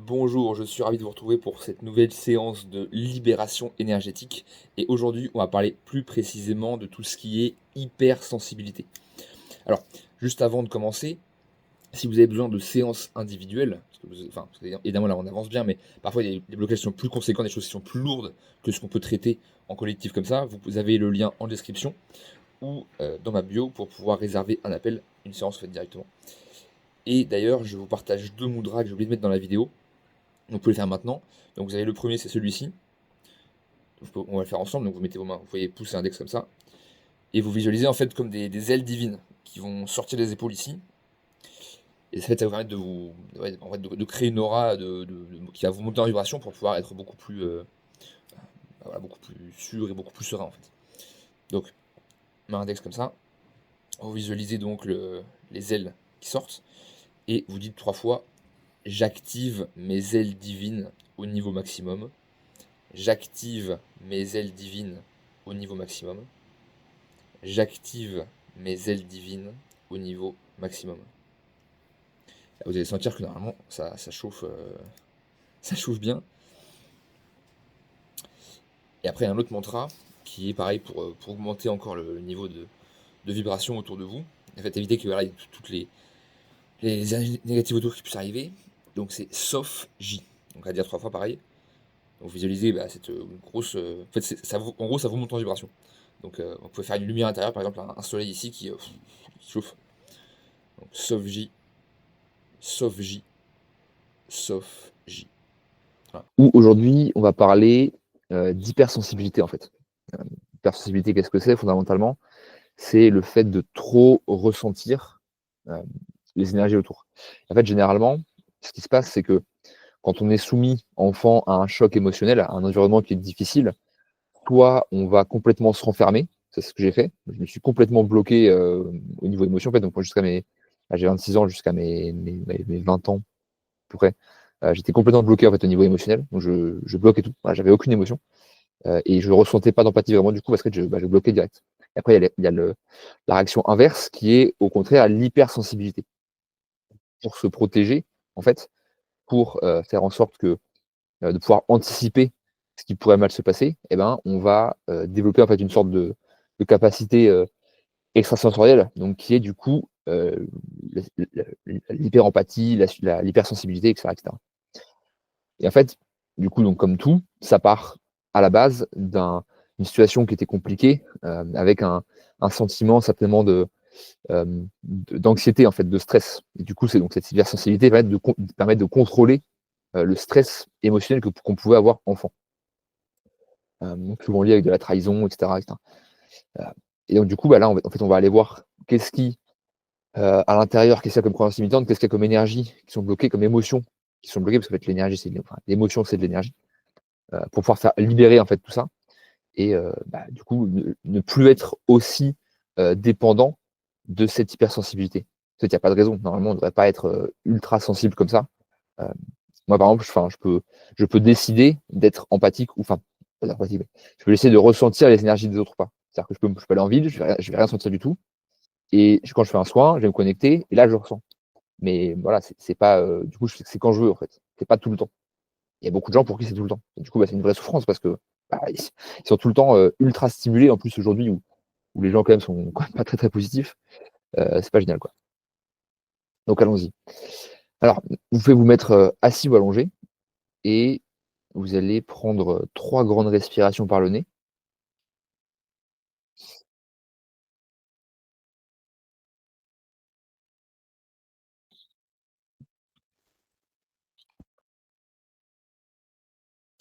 Bonjour, je suis ravi de vous retrouver pour cette nouvelle séance de libération énergétique. Et aujourd'hui, on va parler plus précisément de tout ce qui est hypersensibilité. Alors, juste avant de commencer, si vous avez besoin de séances individuelles, parce que évidemment là on avance bien, mais parfois il y a des blocages qui sont plus conséquents, des choses qui sont plus lourdes que ce qu'on peut traiter en collectif comme ça, vous avez le lien en description ou dans ma bio pour pouvoir réserver un appel, une séance faite directement. Et d'ailleurs, je vous partage deux mudras que j'ai oublié de mettre dans la vidéo. Donc vous pouvez le faire maintenant. Donc vous avez le premier, c'est celui-ci. On va le faire ensemble. Donc vous mettez vos mains, vous voyez pouce et index comme ça. Et vous visualisez en fait comme des ailes divines qui vont sortir des épaules ici. Et ça, ça va vous permettre de vous, ouais, en fait, de créer une aura qui va vous monter en vibration pour pouvoir être beaucoup plus, voilà, beaucoup plus sûr et beaucoup plus serein en fait. Donc main index comme ça. Vous visualisez donc les ailes qui sortent. Et vous dites 3 fois, j'active mes ailes divines au niveau maximum. J'active mes ailes divines au niveau maximum. J'active mes ailes divines au niveau maximum. Là, vous allez sentir que normalement ça chauffe, ça chauffe bien. Et après, il y a un autre mantra qui est pareil pour augmenter encore le niveau de vibration autour de vous. En fait, éviter que voilà, il y ait toutes les énergies négatives autour qui puissent arriver. Donc c'est sauf J. Donc à dire 3 fois pareil. Donc visualisez cette grosse. En fait, en gros, ça vous monte en vibration. Donc vous pouvez faire une lumière intérieure, par exemple un soleil ici qui chauffe. Donc sauf J, sauf J, sauf J. Voilà. Où aujourd'hui, on va parler d'hypersensibilité en fait. Hypersensibilité, qu'est-ce que c'est fondamentalement? C'est le fait de trop ressentir euh, les énergies autour. En fait, généralement, ce qui se passe, c'est que quand on est soumis, enfant, à un choc émotionnel, à un environnement qui est difficile, soit on va complètement se renfermer, c'est ce que j'ai fait. Je me suis complètement bloqué au niveau émotion. En fait, donc moi, j'ai 26 ans jusqu'à mes 20 ans, à peu près. J'étais complètement bloqué en fait au niveau émotionnel. Donc je bloquais tout. Voilà, j'avais aucune émotion. Et je ne ressentais pas d'empathie vraiment du coup parce que je bloquais direct. Et après, la réaction inverse qui est au contraire l'hypersensibilité. Pour se protéger, en fait, pour faire en sorte de pouvoir anticiper ce qui pourrait mal se passer, eh ben, on va développer en fait une sorte de capacité extrasensorielle, donc qui est du coup l'hyperempathie, l'hypersensibilité, etc., etc. Et en fait, du coup, donc comme tout, ça part à la base d'une situation qui était compliquée, avec un sentiment certainement d'anxiété, en fait, de stress. Et du coup, c'est donc cette hypersensibilité permet de contrôler le stress émotionnel qu'on pouvait avoir enfant. Donc souvent lié avec de la trahison, etc. etc. Euh, et donc du coup, là, on va aller voir qu'est-ce qui, à l'intérieur, qu'est-ce qu'il y a comme croyance limitante, qu'est-ce qu'il y a comme énergie qui sont bloquées, comme émotions qui sont bloquées, parce qu'en fait, l'énergie, l'émotion, c'est de l'énergie, pour pouvoir faire libérer en fait tout ça. Et du coup, ne plus être aussi dépendant de cette hypersensibilité. En fait, il n'y a pas de raison. Normalement, on ne devrait pas être ultra sensible comme ça. Euh, Moi, par exemple, je peux décider d'être empathique, ou enfin, pas empathique, mais je peux essayer de ressentir les énergies des autres ou pas. C'est-à-dire que je peux aller en ville, je vais rien sentir du tout. Et quand je fais un soin, je vais me connecter, et là, je ressens. Mais voilà, c'est pas, du coup, c'est quand je veux, en fait. C'est pas tout le temps. Il y a beaucoup de gens pour qui c'est tout le temps. Et du coup, c'est une vraie souffrance parce que ils sont tout le temps ultra stimulés. En plus, aujourd'hui, où les gens, quand même, sont quand même pas très, très positifs, c'est pas génial, quoi. Donc, allons-y. Alors, vous pouvez vous mettre assis ou allongé et vous allez prendre 3 grandes respirations par le nez.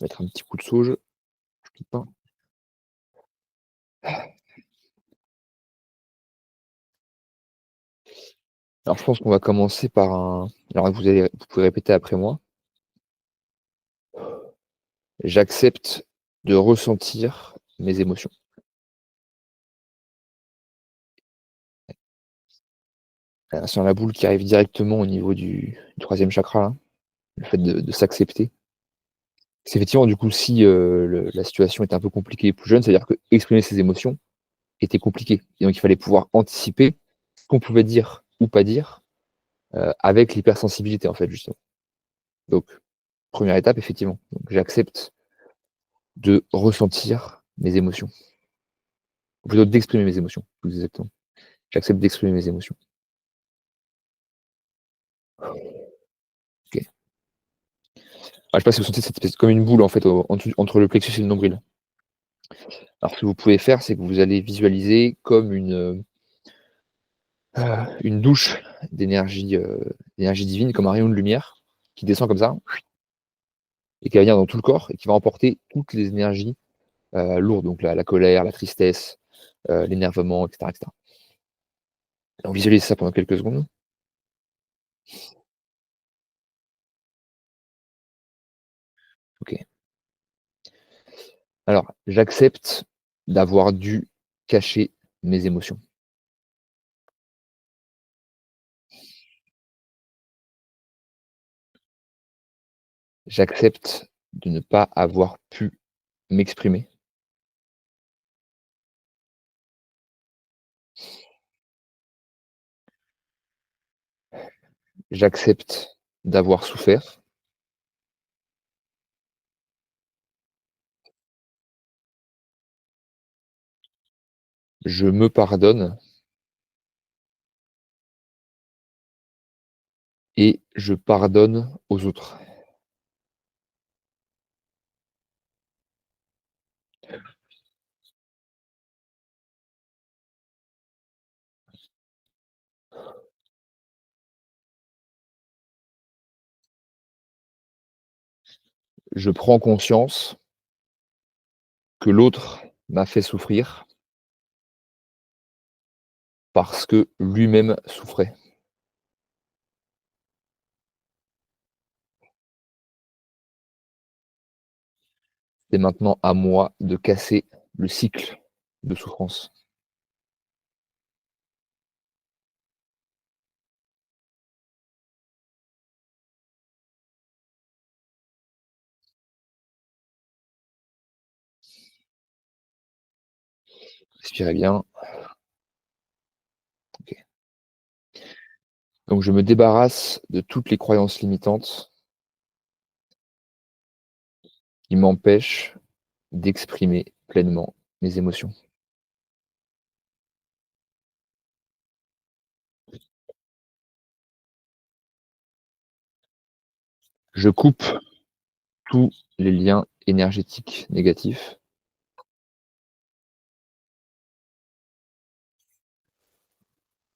Mettre un petit coup de sauge. Je pique pas. Alors, je pense qu'on va commencer par un. Alors, vous pouvez répéter après moi. J'accepte de ressentir mes émotions. C'est la boule qui arrive directement au niveau du troisième chakra, là, le fait de s'accepter. C'est effectivement, du coup, si la situation était un peu compliquée plus jeune, c'est-à-dire que exprimer ses émotions était compliqué. Et donc, il fallait pouvoir anticiper ce qu'on pouvait dire ou pas dire avec l'hypersensibilité, en fait, justement. Donc, Première étape, effectivement. Donc, j'accepte de ressentir mes émotions. Ou plutôt d'exprimer mes émotions, plus exactement. J'accepte d'exprimer mes émotions. OK. Ah, je sais pas si vous sentez cette espèce comme une boule en fait entre le plexus et le nombril. Alors ce que vous pouvez faire, c'est que vous allez visualiser comme une douche d'énergie divine, comme un rayon de lumière qui descend comme ça et qui va venir dans tout le corps et qui va emporter toutes les énergies lourdes, donc la colère, la tristesse, l'énervement, etc., etc. On visualise ça pendant quelques secondes. OK. Alors, j'accepte d'avoir dû cacher mes émotions. J'accepte de ne pas avoir pu m'exprimer. J'accepte d'avoir souffert. Je me pardonne et je pardonne aux autres. Je prends conscience que l'autre m'a fait souffrir parce que lui-même souffrait. C'est maintenant à moi de casser le cycle de souffrance. Respirez bien. OK. Donc je me débarrasse de toutes les croyances limitantes qui m'empêchent d'exprimer pleinement mes émotions. Je coupe tous les liens énergétiques négatifs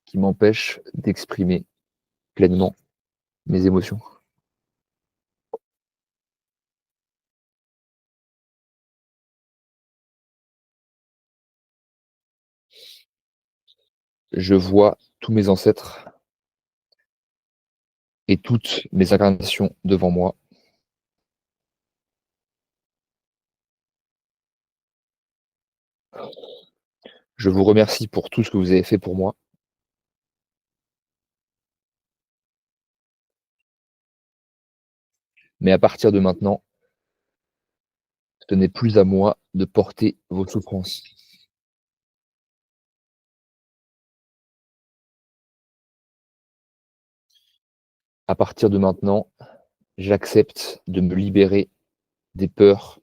qui m'empêchent d'exprimer pleinement mes émotions. Je vois tous mes ancêtres et toutes mes incarnations devant moi. Je vous remercie pour tout ce que vous avez fait pour moi, mais à partir de maintenant, ce n'est plus à moi de porter vos souffrances. À partir de maintenant, j'accepte de me libérer des peurs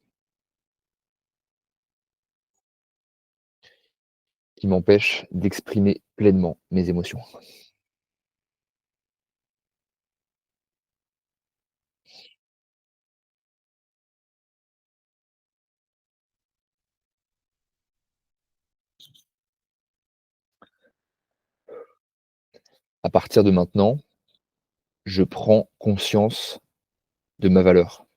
qui m'empêchent d'exprimer pleinement mes émotions. À partir de maintenant, je prends conscience de ma valeur.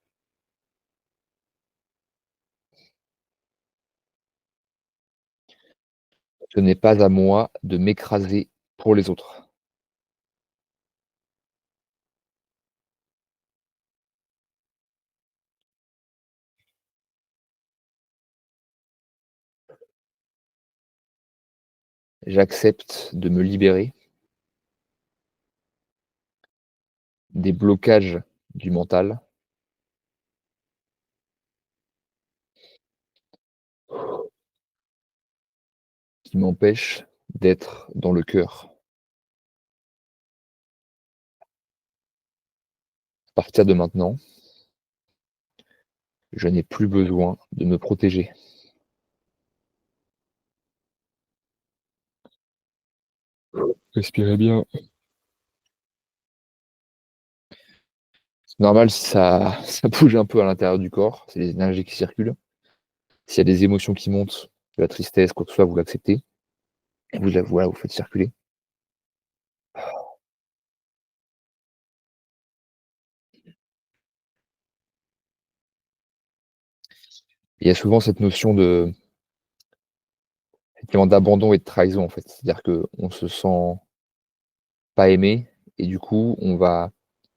Ce n'est pas à moi de m'écraser pour les autres. J'accepte de me libérer des blocages du mental qui m'empêchent d'être dans le cœur. À partir de maintenant, Je n'ai plus besoin de me protéger. Respirez bien. C'est normal si ça ça bouge un peu à l'intérieur du corps, c'est les énergies qui circulent. S'il y a des émotions qui montent, de la tristesse, quoi que ce soit, vous l'acceptez, vous faites circuler. Il y a souvent cette notion de effectivement d'abandon et de trahison, en fait. C'est-à-dire qu'on se sent pas aimé et du coup, on va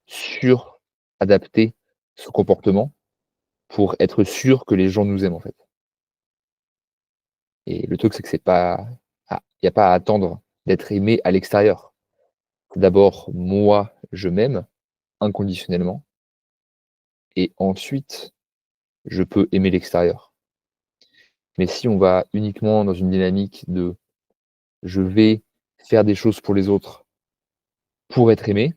suradapter ce comportement pour être sûr que les gens nous aiment, en fait. Et le truc, c'est que c'est pas il y a pas à attendre d'être aimé à l'extérieur. D'abord, moi, je m'aime inconditionnellement et ensuite, je peux aimer l'extérieur. Mais si on va uniquement dans une dynamique de: «Je vais faire des choses pour les autres pour être aimé»,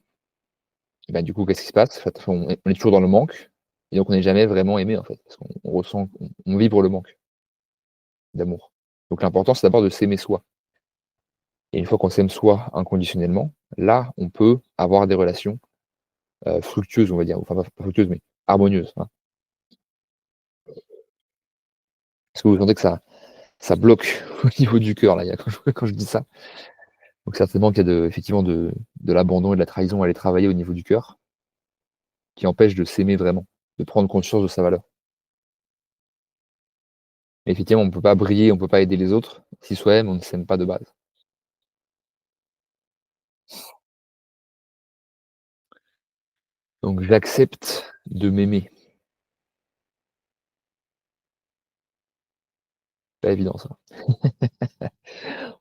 bah, du coup, qu'est-ce qui se passe? En fait, on est toujours dans le manque et donc on n'est jamais vraiment aimé, en fait, parce qu'on ressent on vibre le manque d'amour. Donc l'important, c'est d'abord de s'aimer soi et une fois qu'on s'aime soi inconditionnellement, là, on peut avoir des relations, fructueuses, on va dire, enfin pas fructueuses, mais harmonieuses, hein. Est-ce que vous sentez que ça bloque au niveau du cœur, là, il y a quand je dis ça? Donc certainement qu'il y a effectivement de l'abandon et de la trahison à aller travailler au niveau du cœur, qui empêche de s'aimer vraiment, de prendre conscience de sa valeur. Mais effectivement, on ne peut pas briller, on ne peut pas aider les autres si soi-même on ne s'aime pas de base. Donc j'accepte de m'aimer. Pas évident ça.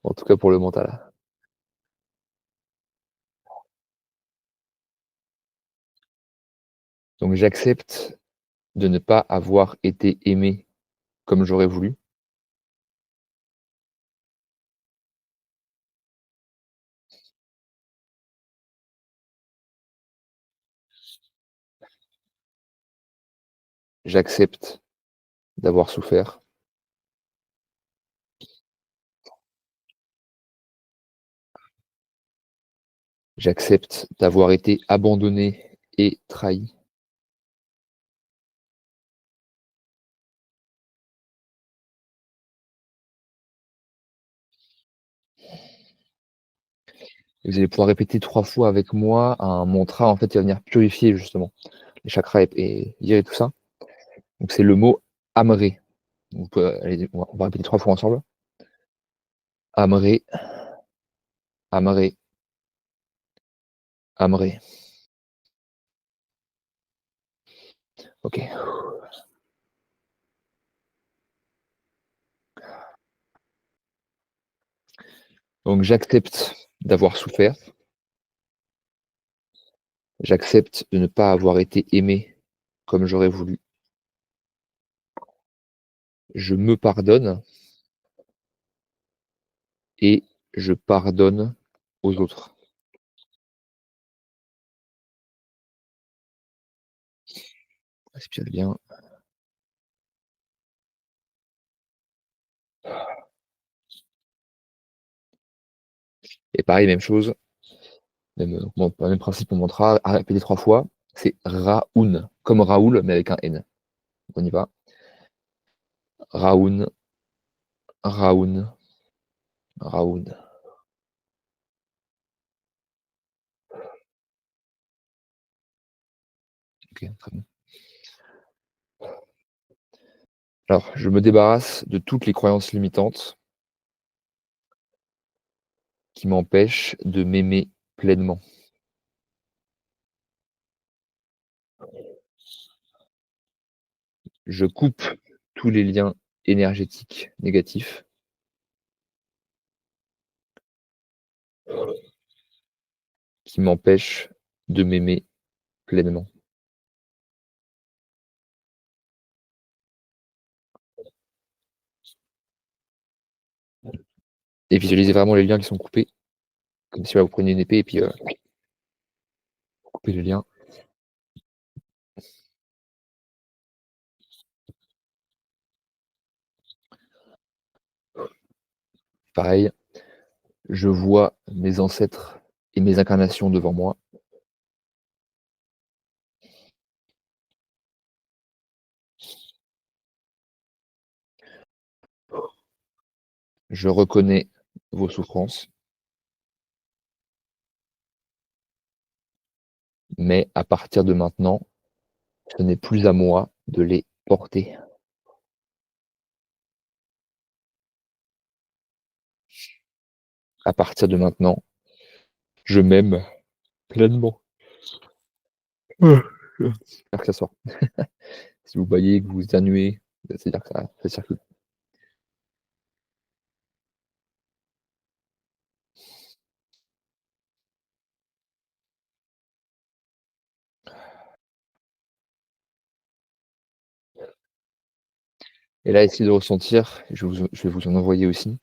En tout cas pour le mental. Donc j'accepte de ne pas avoir été aimé comme j'aurais voulu. J'accepte d'avoir souffert. J'accepte d'avoir été abandonné et trahi. Vous allez pouvoir répéter 3 fois avec moi un mantra en fait qui va venir purifier justement les chakras et virer tout ça. Donc c'est le mot Amré. Vous pouvez allez on va répéter 3 fois ensemble. Amré, Amré, Amré. OK. Donc j'accepte d'avoir souffert. J'accepte de ne pas avoir été aimé comme j'aurais voulu. Je me pardonne et je pardonne aux autres. Respirez bien. Et pareil, même chose, même principe, mon mantra, à répéter 3 fois, c'est Raoun, comme Raoul, mais avec un N. On y va. Raoun, Raoun, Raoun. OK, très bien. Alors, je me débarrasse de toutes les croyances limitantes qui m'empêchent de m'aimer pleinement. Je coupe tous les liens énergétiques négatifs qui m'empêchent de m'aimer pleinement. Et visualisez vraiment les liens qui sont coupés, comme si, voilà, vous preniez une épée et puis, vous coupez les liens. Pareil, je vois mes ancêtres et mes incarnations devant moi. Je reconnais vos souffrances, mais à partir de maintenant, ce n'est plus à moi de les porter. À partir de maintenant, je m'aime pleinement. J'espère que ça sort. Si vous baillez, que vous éternuez, c'est-à-dire que ça circule. Et là, essayez de ressentir, je vais vous en envoyer aussi,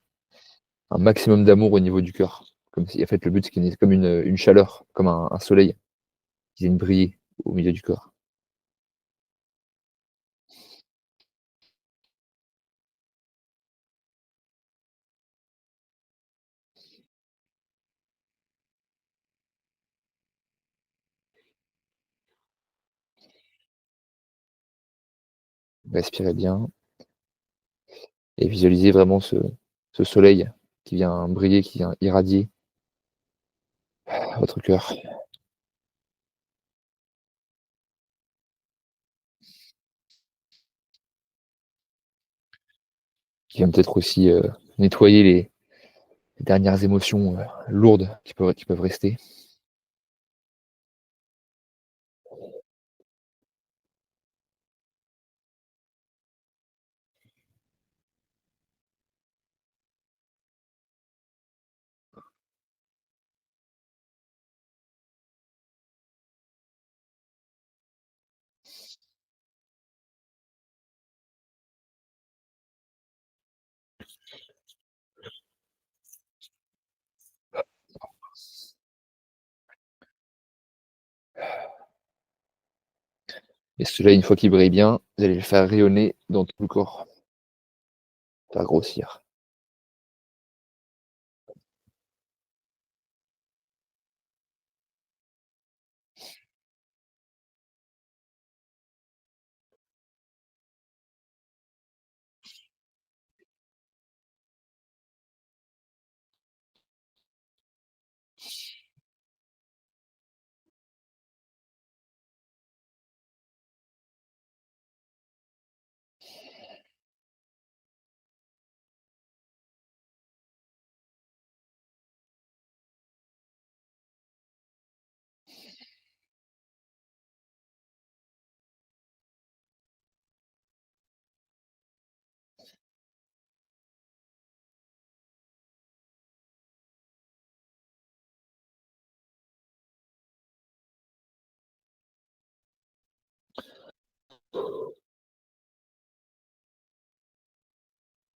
un maximum d'amour au niveau du cœur. Comme si, en fait, le but, c'est qu'il y ait comme une chaleur, comme un soleil qui vienne briller au milieu du corps. Respirez bien et visualisez vraiment ce soleil qui vient briller, qui vient irradier votre cœur, qui vient peut-être aussi nettoyer les dernières émotions lourdes qui peuvent rester. Et ce soleil, une fois qu'il brille bien, vous allez le faire rayonner dans tout le corps, faire grossir.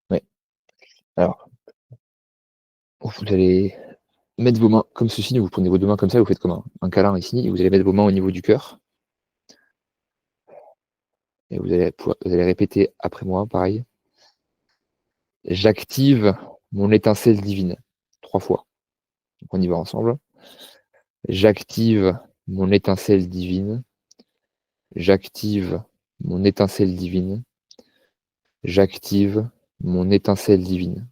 Ouais. Alors, vous allez mettre vos mains comme ceci, vous prenez vos deux mains comme ça, vous faites comme un câlin ici, et vous allez mettre vos mains au niveau du cœur, et vous allez répéter après moi, pareil. J'active mon étincelle divine. 3 fois. Donc on y va ensemble. J'active mon étincelle divine. J'active mon étincelle divine. J'active mon étincelle divine.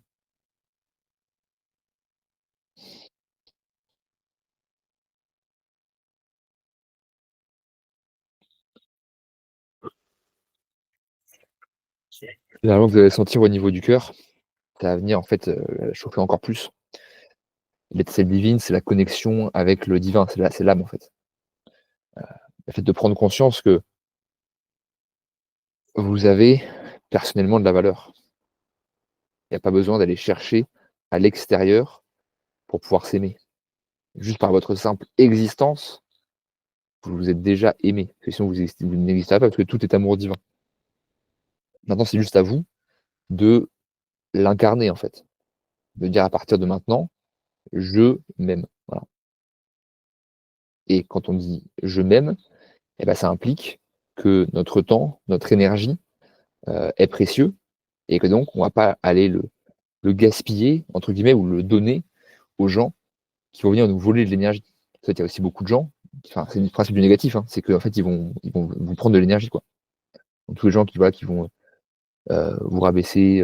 Là, vous allez sentir au niveau du cœur, ça va venir en fait chauffer encore plus. L'étincelle divine, c'est la connexion avec le divin, c'est l'âme en fait. Le fait de prendre conscience que vous avez personnellement de la valeur. Il n'y a pas besoin d'aller chercher à l'extérieur pour pouvoir s'aimer. Juste par votre simple existence, vous vous êtes déjà aimé. Parce que sinon, vous n'existez pas parce que tout est amour divin. Maintenant, c'est juste à vous de l'incarner, en fait. De dire à partir de maintenant, je m'aime. Voilà. Et quand on dit je m'aime, eh ben, ça implique que notre temps, notre énergie est précieux et que donc on ne va pas aller le gaspiller, entre guillemets, ou le donner aux gens qui vont venir nous voler de l'énergie. En fait, il y a aussi beaucoup de gens, enfin, c'est le principe du négatif, hein, c'est qu'en fait, ils vont vous prendre de l'énergie, quoi. Donc, tous les gens qui, voilà, qui vont vous rabaisser,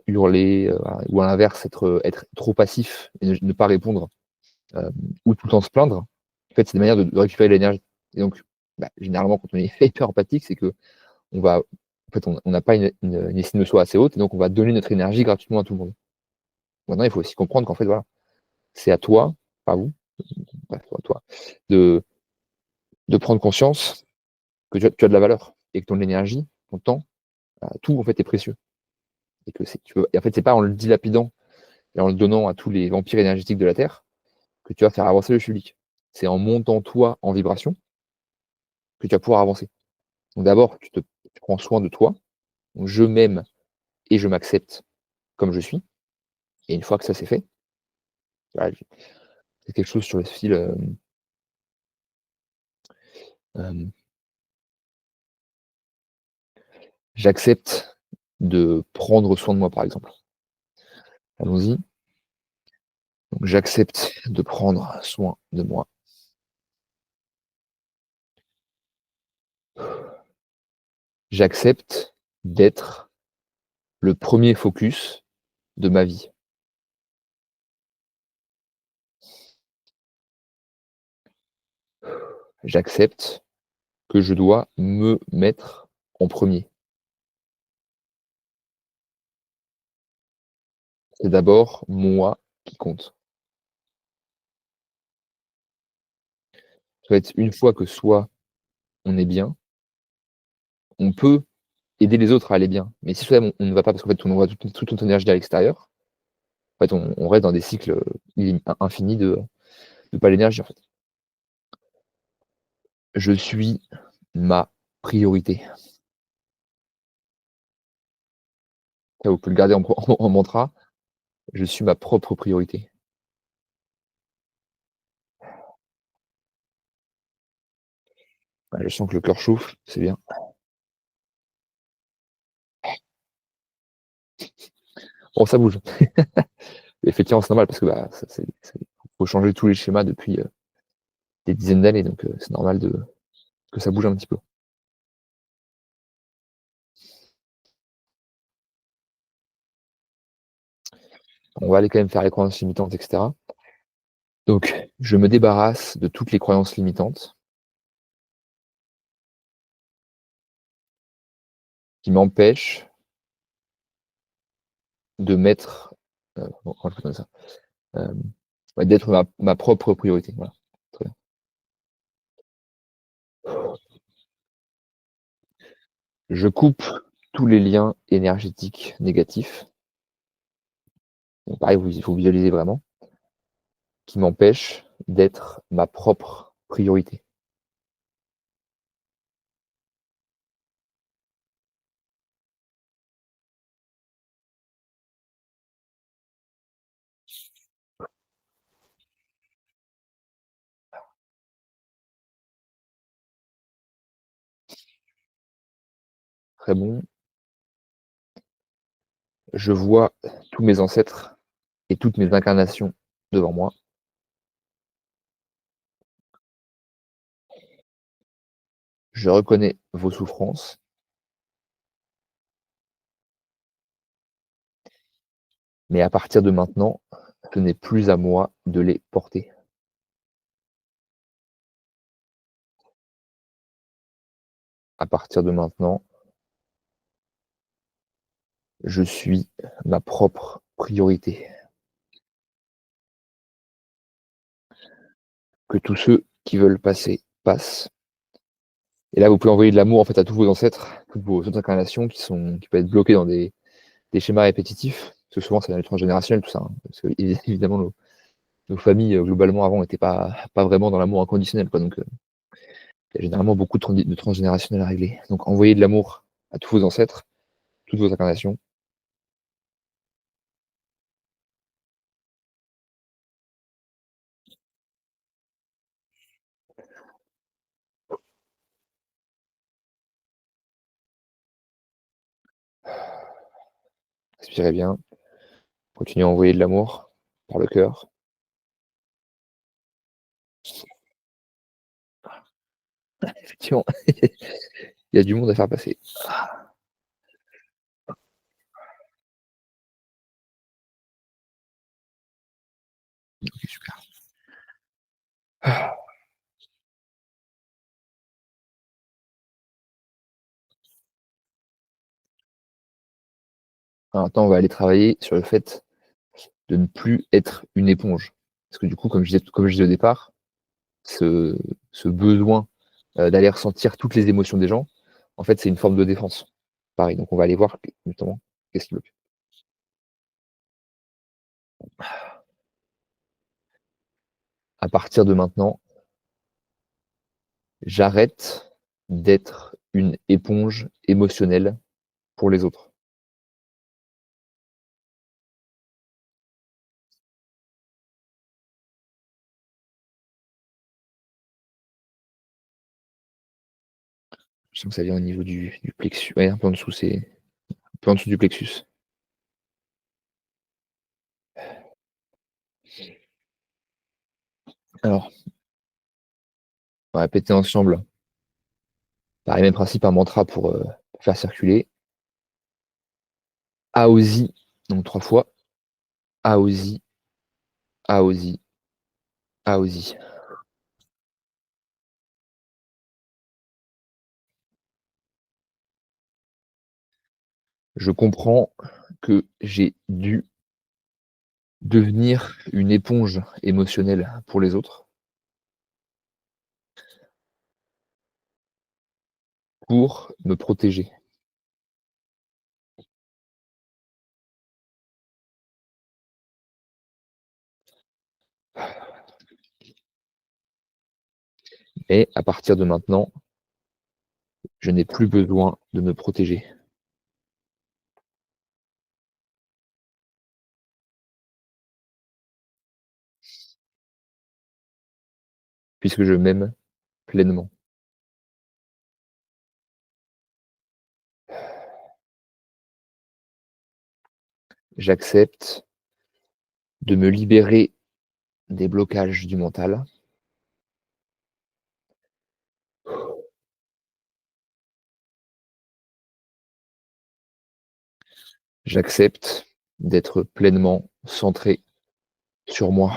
hurler, ou à l'inverse, être trop passif et ne pas répondre, ou tout le temps se plaindre, en fait, c'est des manières de récupérer de l'énergie. Et donc, bah, généralement, quand on est hyper empathique, c'est que on va, en fait, on n'a pas une estime de soi assez haute, et donc on va donner notre énergie gratuitement à tout le monde. Maintenant, il faut aussi comprendre qu'en fait, voilà, c'est à toi, pas à vous, bref, à toi, de, de prendre conscience que tu as de la valeur et que ton énergie, ton temps, tout en fait est précieux. Et que et en fait, c'est pas en le dilapidant et en le donnant à tous les vampires énergétiques de la Terre que tu vas faire avancer le public. C'est en montant toi en vibration que tu vas pouvoir avancer. Donc d'abord, tu prends soin de toi. Donc, je m'aime et je m'accepte comme je suis. Et une fois que ça c'est fait, voilà, c'est quelque chose sur le style euh, j'accepte de prendre soin de moi, par exemple. Allons-y. Donc j'accepte de prendre soin de moi. J'accepte d'être le premier focus de ma vie. J'accepte que je dois me mettre en premier. C'est d'abord moi qui compte. En fait, une fois que soit on est bien, on peut aider les autres à aller bien. Mais si soi-même on ne va pas parce qu'en fait on envoie toute notre énergie à l'extérieur, en fait on reste dans des cycles infinis de pas l'énergie en fait. Je suis ma priorité. Ça, vous pouvez le garder en mantra. Je suis ma propre priorité. Ouais, je sens que le cœur chauffe, c'est bien. Bon, ça bouge. Effectivement, c'est normal parce que bah, faut changer tous les schémas depuis des dizaines d'années, donc c'est normal que ça bouge un petit peu. On va aller quand même faire les croyances limitantes, etc. Donc, je me débarrasse de toutes les croyances limitantes qui m'empêchent de mettre, comment je peux donner ça, euh, ouais, d'être ma propre priorité. Voilà. Très bien. Je coupe tous les liens énergétiques négatifs. Donc, pareil, il faut visualiser vraiment, qui m'empêchent d'être ma propre priorité. Très bon. Je vois tous mes ancêtres et toutes mes incarnations devant moi. Je reconnais vos souffrances, mais à partir de maintenant, ce n'est plus à moi de les porter. À partir de maintenant, je suis ma propre priorité. Que tous ceux qui veulent passer passent. Et là, vous pouvez envoyer de l'amour en fait à tous vos ancêtres, toutes vos autres incarnations qui peuvent être bloquées dans des schémas répétitifs. Parce que souvent, c'est la transgénérationnel, tout ça, hein. Parce que évidemment, nos familles, globalement, avant, n'étaient pas vraiment dans l'amour inconditionnel, quoi. Donc, il y a généralement beaucoup de transgénérationnel à régler. Donc, envoyez de l'amour à tous vos ancêtres, toutes vos incarnations. Respirez bien. Continue à envoyer de l'amour par le cœur. Effectivement, il y a du monde à faire passer. OK, super. Alors maintenant, on va aller travailler sur le fait de ne plus être une éponge. Parce que du coup, comme je disais au départ, ce ce besoin, d'aller ressentir toutes les émotions des gens, en fait, c'est une forme de défense. Pareil, donc on va aller voir justement qu'est-ce qui bloque. À partir de maintenant, j'arrête d'être une éponge émotionnelle pour les autres. Je sens que ça vient au niveau du plexus, ouais, un peu en dessous, c'est un peu en dessous du plexus. Alors, on va répéter ensemble, pareil, même principe, un mantra pour faire circuler. Aosi, donc 3 fois. Aosi, Aosi, Aosi. Je comprends que j'ai dû devenir une éponge émotionnelle pour les autres, pour me protéger. Et à partir de maintenant, je n'ai plus besoin de me protéger, puisque je m'aime pleinement. J'accepte de me libérer des blocages du mental. J'accepte d'être pleinement centré sur moi.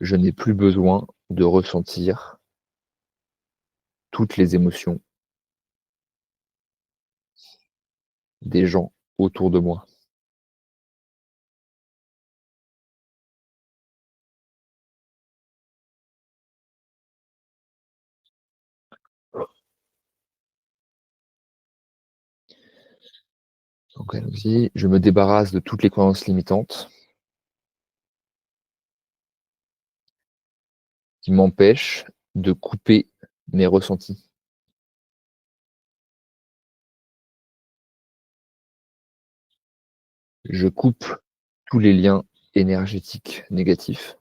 Je n'ai plus besoin de ressentir toutes les émotions des gens autour de moi. Donc allons-y, je me débarrasse de toutes les croyances limitantes qui m'empêchent de couper mes ressentis. Je coupe tous les liens énergétiques négatifs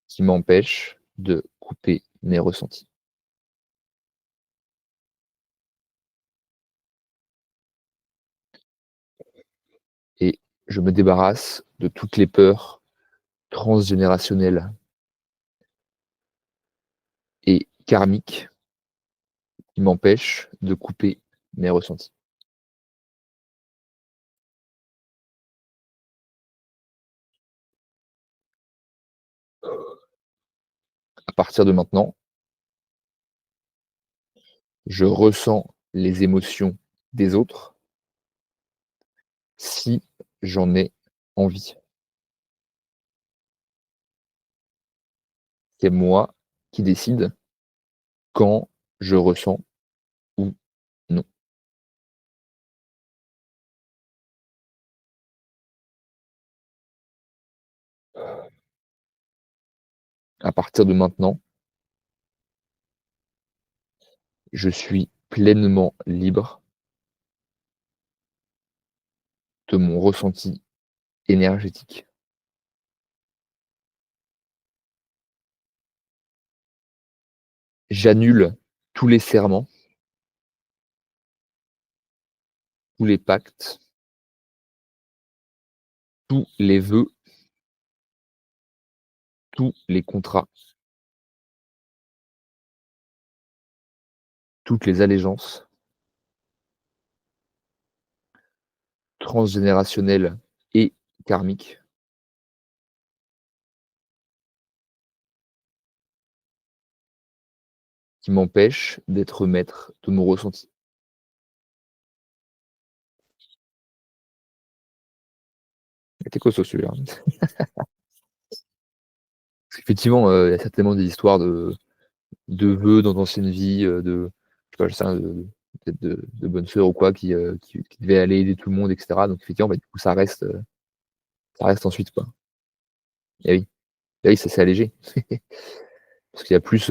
qui m'empêchent de couper mes ressentis. Et je me débarrasse de toutes les peurs transgénérationnelles et karmiques qui m'empêchent de couper mes ressentis. À partir de maintenant, je ressens les émotions des autres si j'en ai envie. C'est moi qui décide quand je ressens ou non. À partir de maintenant, je suis pleinement libre de mon ressenti énergétique. J'annule tous les serments, tous les pactes, tous les vœux, tous les contrats, toutes les allégeances transgénérationnelles et karmiques qui m'empêchent d'être maître de mon ressenti. Il était costaud celui-là. Parce qu'effectivement, il y a certainement des histoires de vœux dans d'anciennes vies, je sais pas, j'en sais rien, peut-être de bonnes sœurs ou quoi qui devaient aller aider tout le monde et cetera. Donc effectivement, bah, du coup, ça reste ensuite, quoi. Et oui, et oui, ça s'est allégé. Parce qu'il y a plus,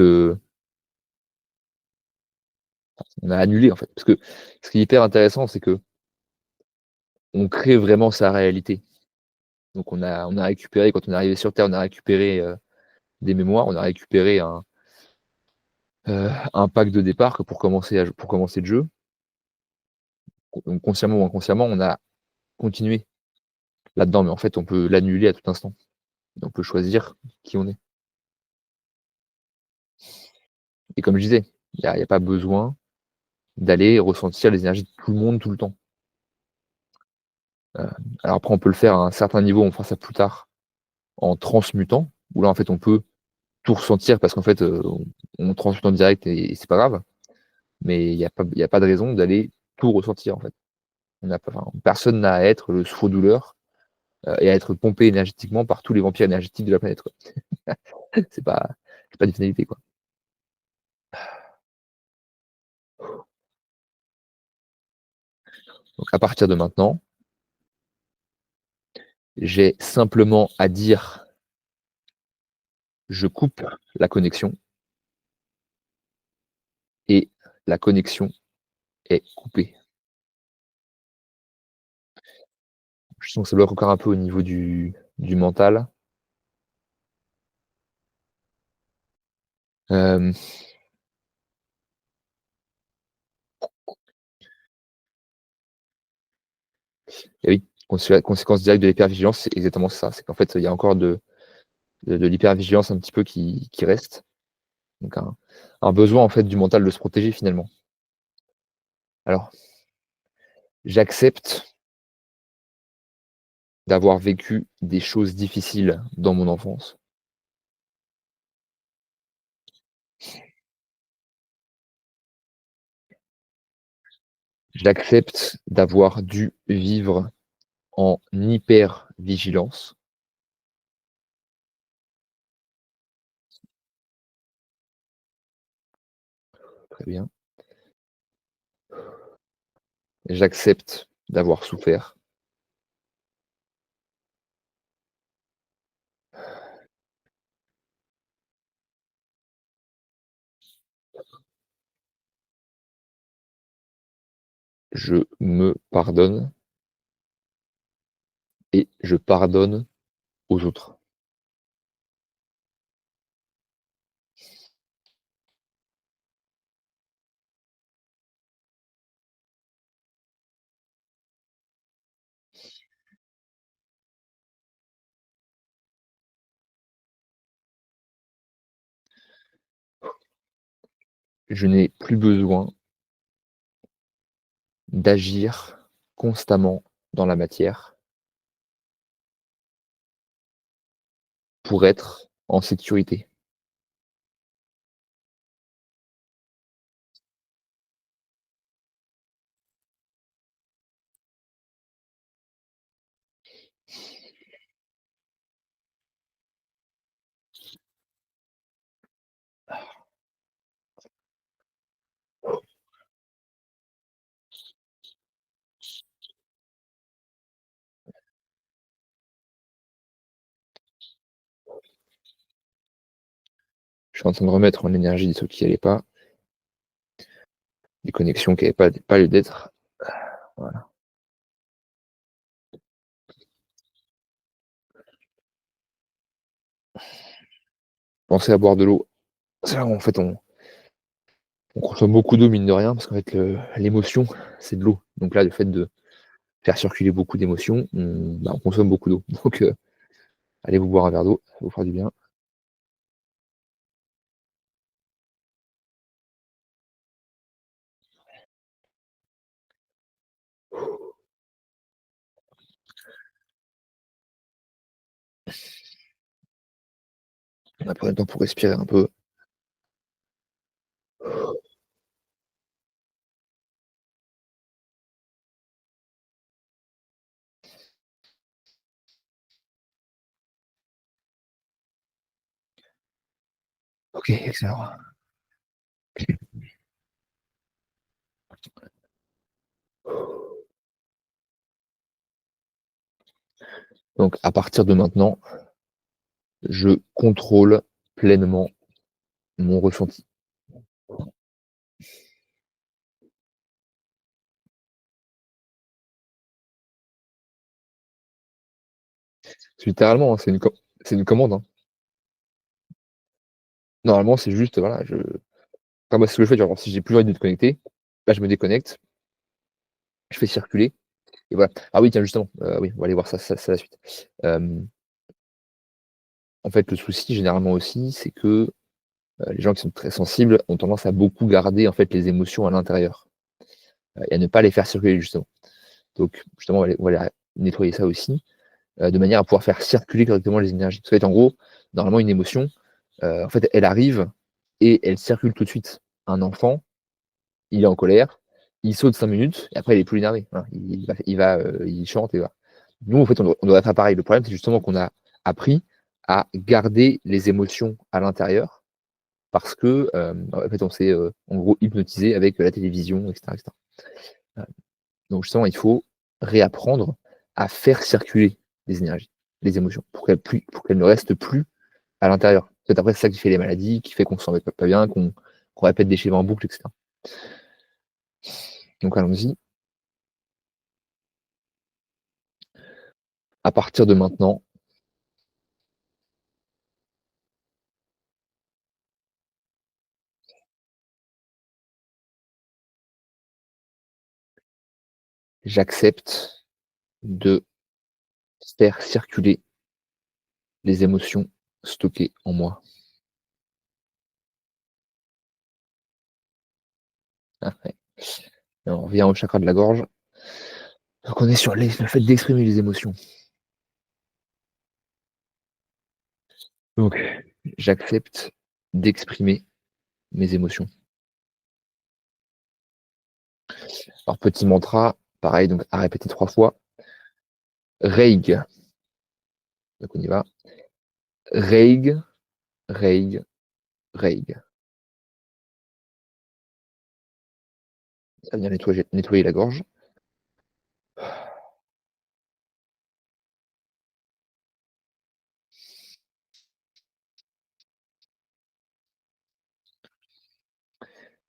on a annulé, en fait. Parce que ce qui est hyper intéressant, c'est qu'on crée vraiment sa réalité. Donc on a récupéré quand on est arrivé sur terre, on a récupéré, des mémoires, on a récupéré un pack de départ que pour commencer le jeu. Donc consciemment ou inconsciemment, on a continué là-dedans, mais en fait, on peut l'annuler à tout instant. Et on peut choisir qui on est. Et comme je disais, il y a pas besoin d'aller ressentir les énergies de tout le monde tout le temps. Heu, alors après on peut le faire à un certain niveau, on fera ça plus tard, en transmutant, où là, en fait, on peut tout ressentir parce qu'en fait, on transmute en direct et c'est pas grave. Mais il y a pas de raison d'aller tout ressentir, en fait. On n'a pas enfin, personne n'a à être le souffre-douleur, et à être pompé énergétiquement par tous les vampires énergétiques de la planète, quoi. C'est pas c'est pas une finalité, quoi. Donc à partir de maintenant, j'ai simplement à dire: «Je coupe la connexion» et la connexion est coupée. Je sens que ça bloque encore un peu au niveau du mental. Hem, et oui, conséquence directe de l'hypervigilance, c'est exactement ça. C'est qu'en fait, il y a encore de l'hypervigilance un petit peu qui reste. Donc un besoin en fait du mental de se protéger finalement. Alors, j'accepte d'avoir vécu des choses difficiles dans mon enfance. J'accepte d'avoir dû vivre en hypervigilance. Très bien. J'accepte d'avoir souffert. Je me pardonne et je pardonne aux autres. Je n'ai plus besoin d'agir constamment dans la matière pour être en sécurité. Je suis en train de remettre en énergie des trucs qui allaient pas, des connexions qui n'avaient pas lieu d'être. Voilà. Pensez à boire de l'eau. C'est là où en fait On consomme beaucoup d'eau, mine de rien, parce qu'en fait, l'émotion, c'est de l'eau. Donc là, le fait de faire circuler beaucoup d'émotions, on consomme beaucoup d'eau. Donc, allez vous boire un verre d'eau, ça va vous fera du bien. On a pris le temps pour respirer un peu. Ok, excellent. Donc, à partir de maintenant, je contrôle pleinement mon ressenti. Littéralement, hein, c'est une commande, hein. Normalement, c'est juste, voilà, enfin, moi, c'est ce que je fais, tu vois, si j'ai plus envie de me connecter, bah, je me déconnecte, je fais circuler, et voilà. Ah oui, tiens, justement, oui, on va aller voir ça, c'est la suite. En fait, le souci, généralement aussi, c'est que les gens qui sont très sensibles ont tendance à beaucoup garder en fait les émotions à l'intérieur et à ne pas les faire circuler justement. Donc justement, on va aller nettoyer ça aussi de manière à pouvoir faire circuler correctement les énergies. Parce qu'en gros, normalement, une émotion, en fait, elle arrive et elle circule tout de suite. Un enfant, il est en colère, il saute 5 minutes et après il est plus énervé. Hein. Il chante et va. Nous, en fait, on doit faire pareil. Le problème, c'est justement qu'on a appris à garder les émotions à l'intérieur parce que, en fait, on s'est, en gros hypnotisé avec la télévision, et cetera. Donc justement, il faut réapprendre à faire circuler les énergies, les émotions, pour qu'elles ne restent plus à l'intérieur. C'est après, c'est ça qui fait les maladies, qui fait qu'on se sent pas bien, qu'on répète des schémas en boucle, et cetera. Donc allons-y. À partir de maintenant, j'accepte de faire circuler les émotions stockées en moi. Ah ouais. Et on revient au chakra de la gorge. Donc on est sur le fait d'exprimer les émotions. Donc j'accepte d'exprimer mes émotions. Alors petit mantra, pareil, donc à répéter 3 fois. Reig. Donc on y va. Reig, reig, reig. Ça vient nettoyer la gorge.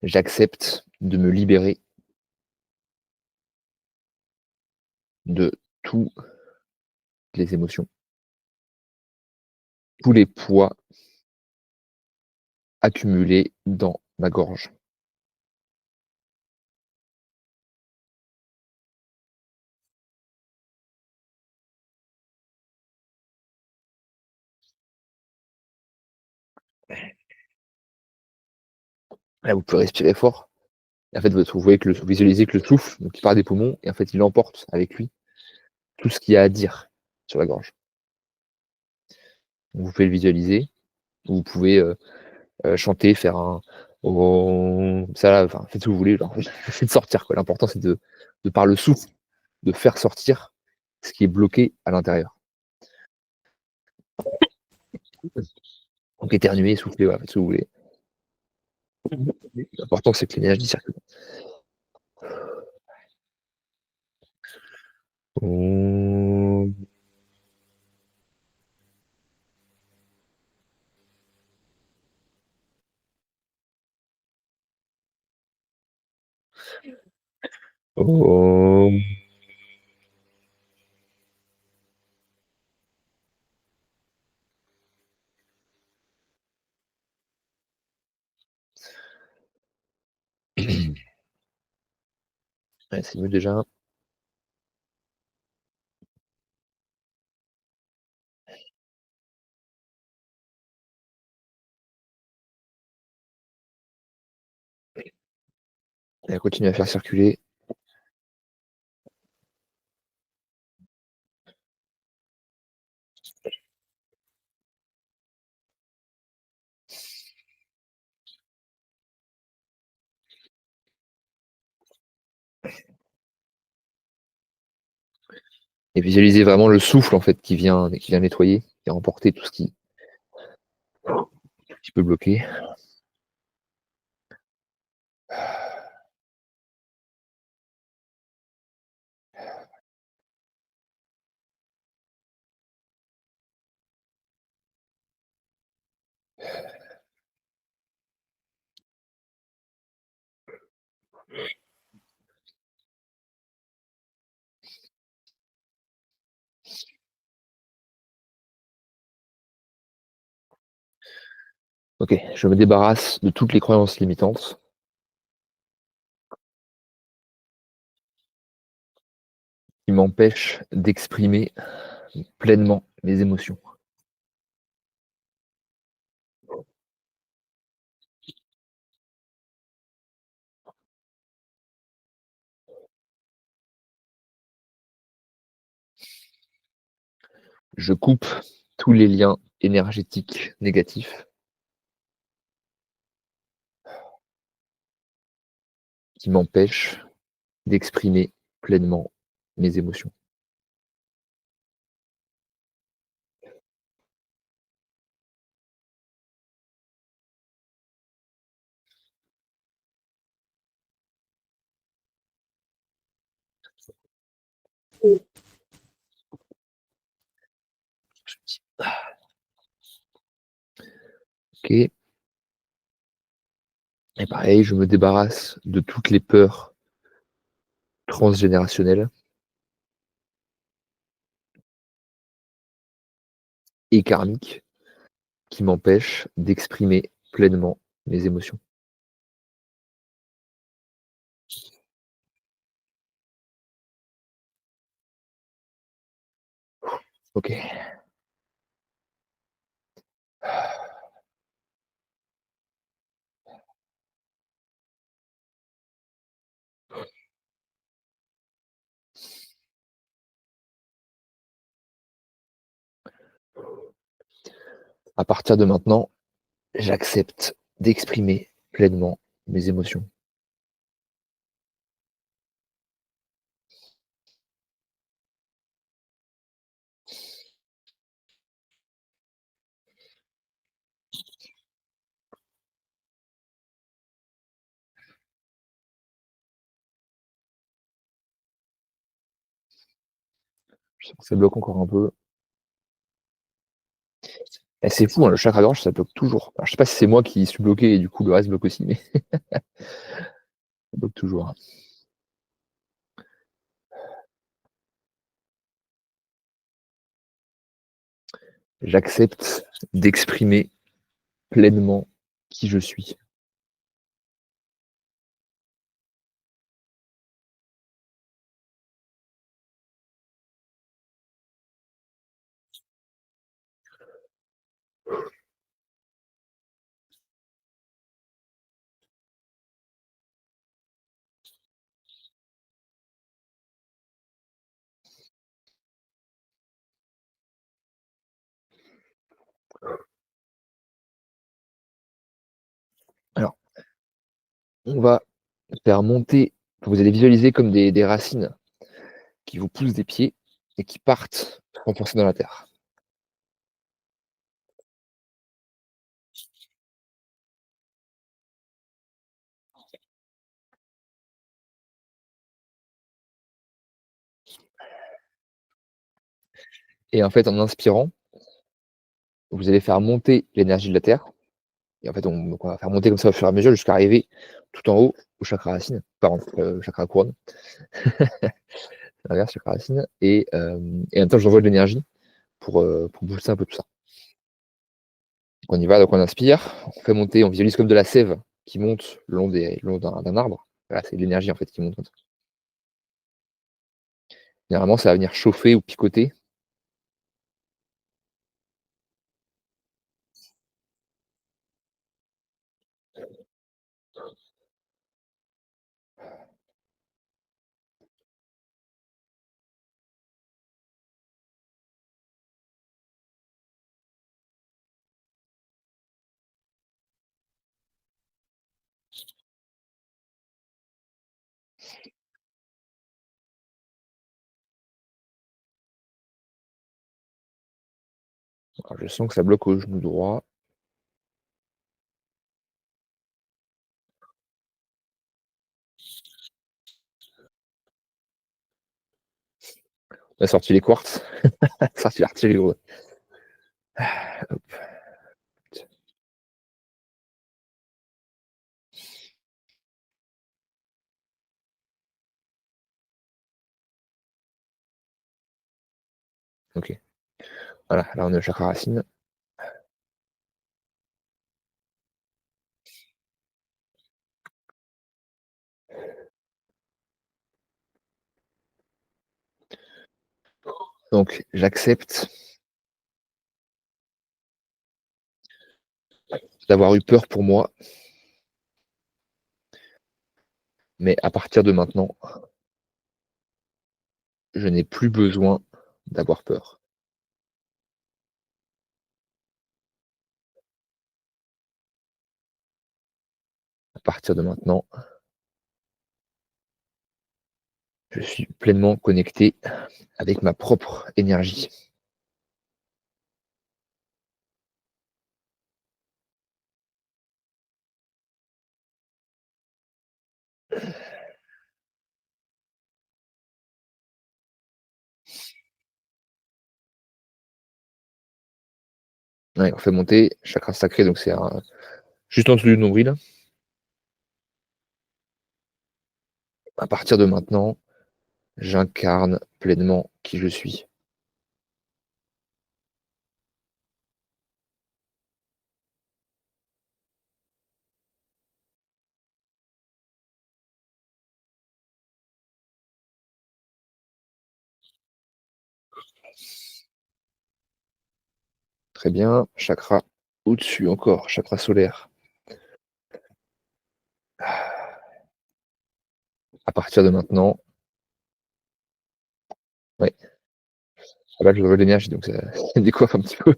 J'accepte de me libérer de toutes les émotions, tous les poids accumulés dans ma gorge. Là, vous pouvez respirer fort. Et en fait, vous voyez vous visualisez que le souffle, donc il part des poumons, et en fait, il emporte avec lui tout ce qu'il y a à dire sur la gorge. Donc, vous pouvez le visualiser, ou vous pouvez chanter, faire un ça là, enfin, faites ce que vous voulez, genre, faites sortir quoi. L'important c'est de par le souffle, de faire sortir ce qui est bloqué à l'intérieur. Donc éternuer, souffler, voilà, faites ce que vous voulez. L'important c'est que l'énergie circule. Om. Om. Ouais, c'est mieux déjà. Et elle continue à faire circuler. Et visualiser vraiment le souffle en fait qui vient nettoyer, qui vient emporter tout ce qui peut bloquer. Ok, je me débarrasse de toutes les croyances limitantes qui m'empêchent d'exprimer pleinement mes émotions. Je coupe tous les liens énergétiques négatifs qui m'empêchent d'exprimer pleinement mes émotions. Ok. Et pareil, je me débarrasse de toutes les peurs transgénérationnelles et karmiques qui m'empêchent d'exprimer pleinement mes émotions. Ok. À partir de maintenant, j'accepte d'exprimer pleinement mes émotions. Je sens que ça bloque encore un peu. Et c'est fou, hein, le chakra-gorge, ça bloque toujours. Alors, je sais pas si c'est moi qui suis bloqué et du coup le reste bloque aussi, mais ça bloque toujours. J'accepte d'exprimer pleinement qui je suis. Alors, on va faire monter, vous allez visualiser comme des racines qui vous poussent des pieds et qui partent s'enfoncer dans la terre. Et en fait, en inspirant, vous allez faire monter l'énergie de la terre. Et en fait, donc on va faire monter comme ça au fur et à mesure jusqu'à arriver tout en haut au chakra racine, pardon, chakra couronne, l'inverse, chakra racine. Et en même temps, j'envoie de l'énergie pour booster un peu tout ça. Donc on y va, donc on inspire, on fait monter, on visualise comme de la sève qui monte le long d'un arbre. Voilà, c'est de l'énergie en fait qui monte comme ça. Généralement, ça va venir chauffer ou picoter. Alors je sens que ça bloque au genou droit. On a sorti les quartz, sorti l'artillerie lourde. Hop, OK. Voilà, là on est au chakra racine. Donc j'accepte d'avoir eu peur pour moi, mais à partir de maintenant, je n'ai plus besoin d'avoir peur. À partir de maintenant, je suis pleinement connecté avec ma propre énergie. Ouais, on fait monter chakra sacré, donc c'est juste en dessous du nombril. À partir de maintenant, j'incarne pleinement qui je suis. Très bien, chakra au-dessus encore, chakra solaire. À partir de maintenant, ouais, ah là je veux de l'énergie, donc ça ça décoiffe un petit peu.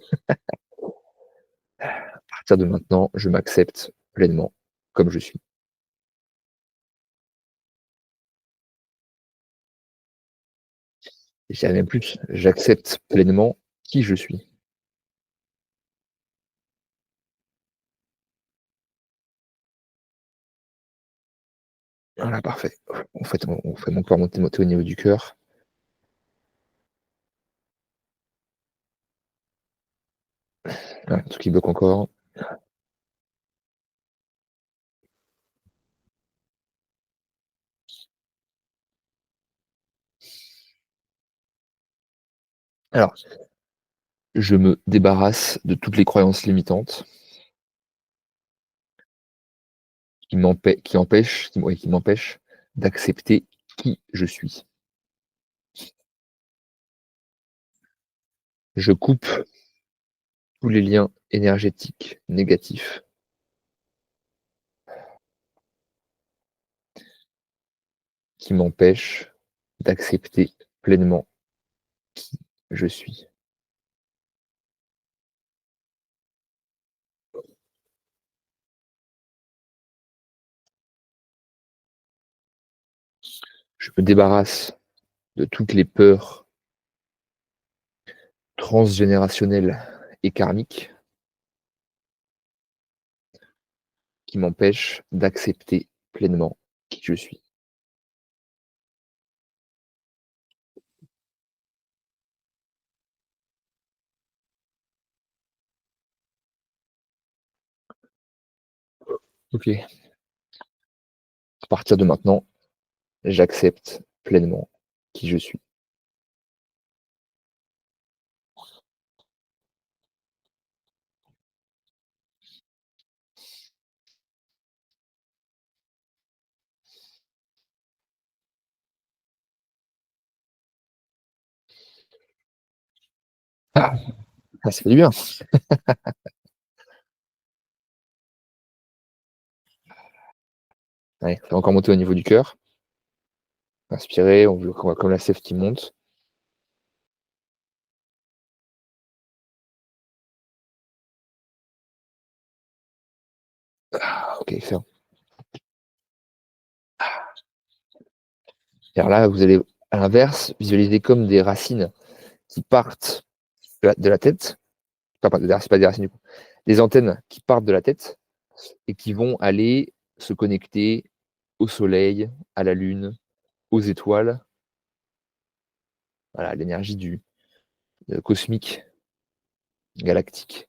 À partir de maintenant, je m'accepte pleinement comme je suis. Et je dirais même plus, j'accepte pleinement qui je suis. Voilà, parfait. En fait, on fait mon corps monter au niveau du cœur. Voilà, tout qui bloque encore. Alors, je me débarrasse de toutes les croyances limitantes qui m'empêchent d'accepter qui je suis. Je coupe tous les liens énergétiques négatifs qui m'empêchent d'accepter pleinement qui je suis. Je me débarrasse de toutes les peurs transgénérationnelles et karmiques qui m'empêchent d'accepter pleinement qui je suis. OK. À partir de maintenant, j'accepte pleinement qui je suis. Ah, ça fait du bien. Ouais, ça va encore monter au niveau du cœur. Inspirez, on veut comme la sève qui monte. Ah, OK, excellent. Et alors là, vous allez, à l'inverse, visualiser comme des racines qui partent de la tête. Enfin, pas c'est pas des racines du coup, des antennes qui partent de la tête et qui vont aller se connecter au soleil, à la lune, aux étoiles, voilà, l'énergie cosmique, galactique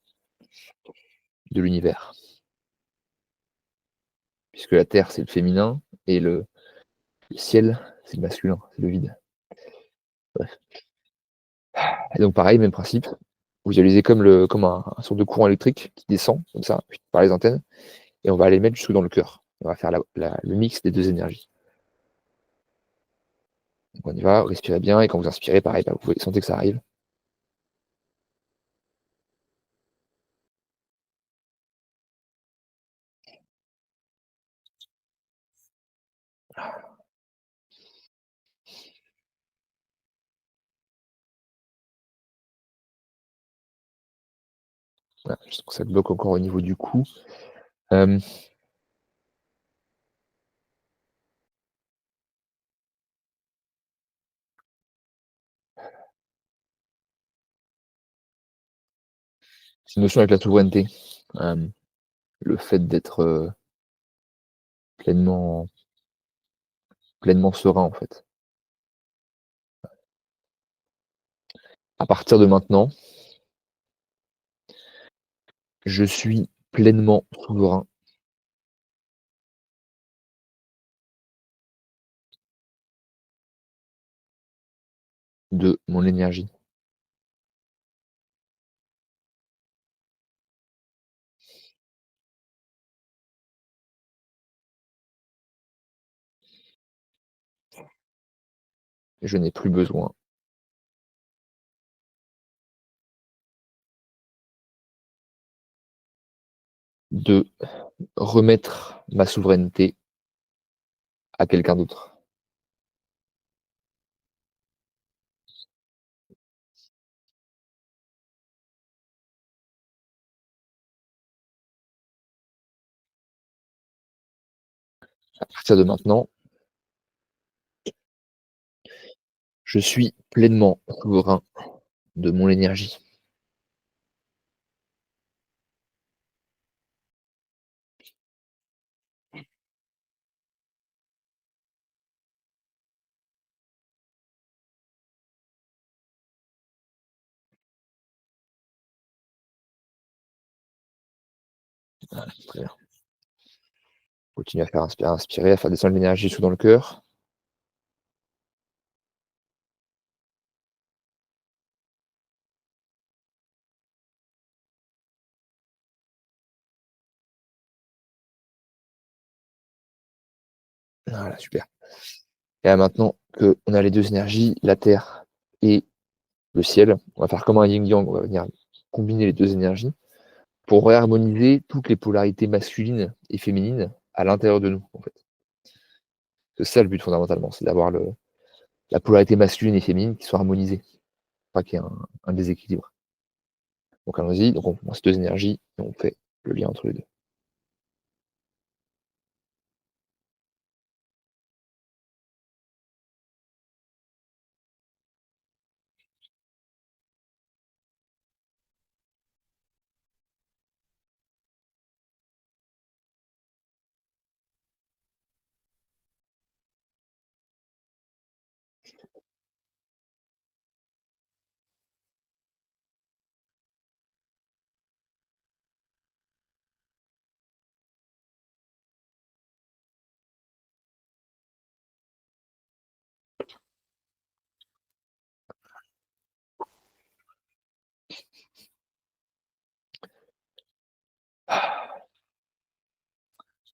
de l'univers. Puisque la Terre, c'est le féminin et le ciel, c'est le masculin, c'est le vide. Bref. Et donc pareil, même principe, vous visualisez comme un sorte de courant électrique qui descend comme ça, par les antennes, et on va aller mettre jusque dans le cœur. On va faire le mix des 2 énergies. Donc on y va, respirez bien, et quand vous inspirez, pareil, bah, vous pouvez sentez que ça arrive. Voilà, je sens que ça bloque encore au niveau du cou. Euh, c'est une notion avec la souveraineté. Euh, le fait d'être pleinement, pleinement serein, en fait. À partir de maintenant, je suis pleinement souverain de mon énergie. Je n'ai plus besoin de remettre ma souveraineté à quelqu'un d'autre. À partir de maintenant, je suis pleinement souverain de mon énergie. Voilà, très bien. Continuez à faire inspirer, à faire descendre l'énergie sous dans le cœur. Voilà, super. Et là, maintenant qu'on a les 2 énergies, la terre et le ciel, on va faire comme un yin-yang, on va venir combiner les 2 énergies pour réharmoniser toutes les polarités masculines et féminines à l'intérieur de nous, en fait. C'est ça le but fondamentalement, c'est d'avoir la polarité masculine et féminine qui soit harmonisée, pas qu'il y ait un déséquilibre. Donc allons-y, donc on ces 2 énergies et on fait le lien entre les 2.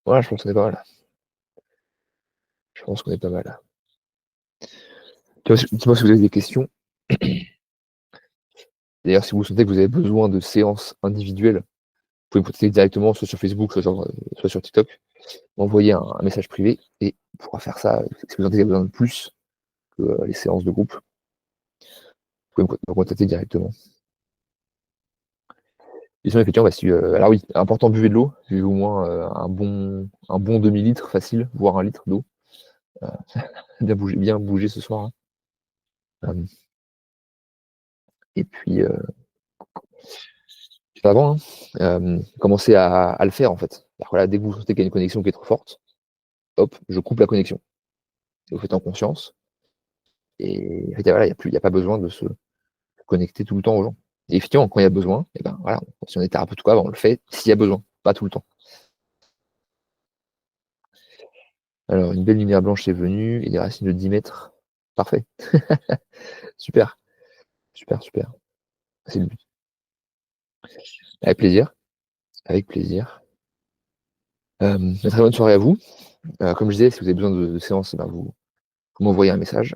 Voilà, je pense qu'on est pas mal. Je pense qu'on est pas mal. Dites-moi si vous avez des questions. D'ailleurs, si vous sentez que vous avez besoin de séances individuelles, vous pouvez me contacter directement, soit sur Facebook, soit sur TikTok, m'envoyer un message privé et on pourra faire ça. Si vous sentez que vous avez besoin de plus que les séances de groupe, vous pouvez me contacter directement. Et sinon, effectivement, alors oui, important, buvez de l'eau, buvez au moins un bon demi-litre facile, voire 1 litre d'eau. Bien bouger ce soir, hein. Et puis, avant, hein, commencez à le faire en fait. Voilà, dès que vous sentez qu'il y a une connexion qui est trop forte, hop, je coupe la connexion. Vous faites en conscience. Et en fait, voilà, il n'y a pas besoin de se connecter tout le temps aux gens. Et effectivement, quand il y a besoin, et ben voilà, si on est thérapeute ou quoi, on le fait s'il y a besoin, pas tout le temps. Alors, une belle lumière blanche est venue et des racines de 10 mètres. Parfait. Super, super, super. C'est le but. Avec plaisir. Avec plaisir. Une très bonne soirée à vous. Comme je disais, si vous avez besoin de séance, eh ben vous m'envoyez un message.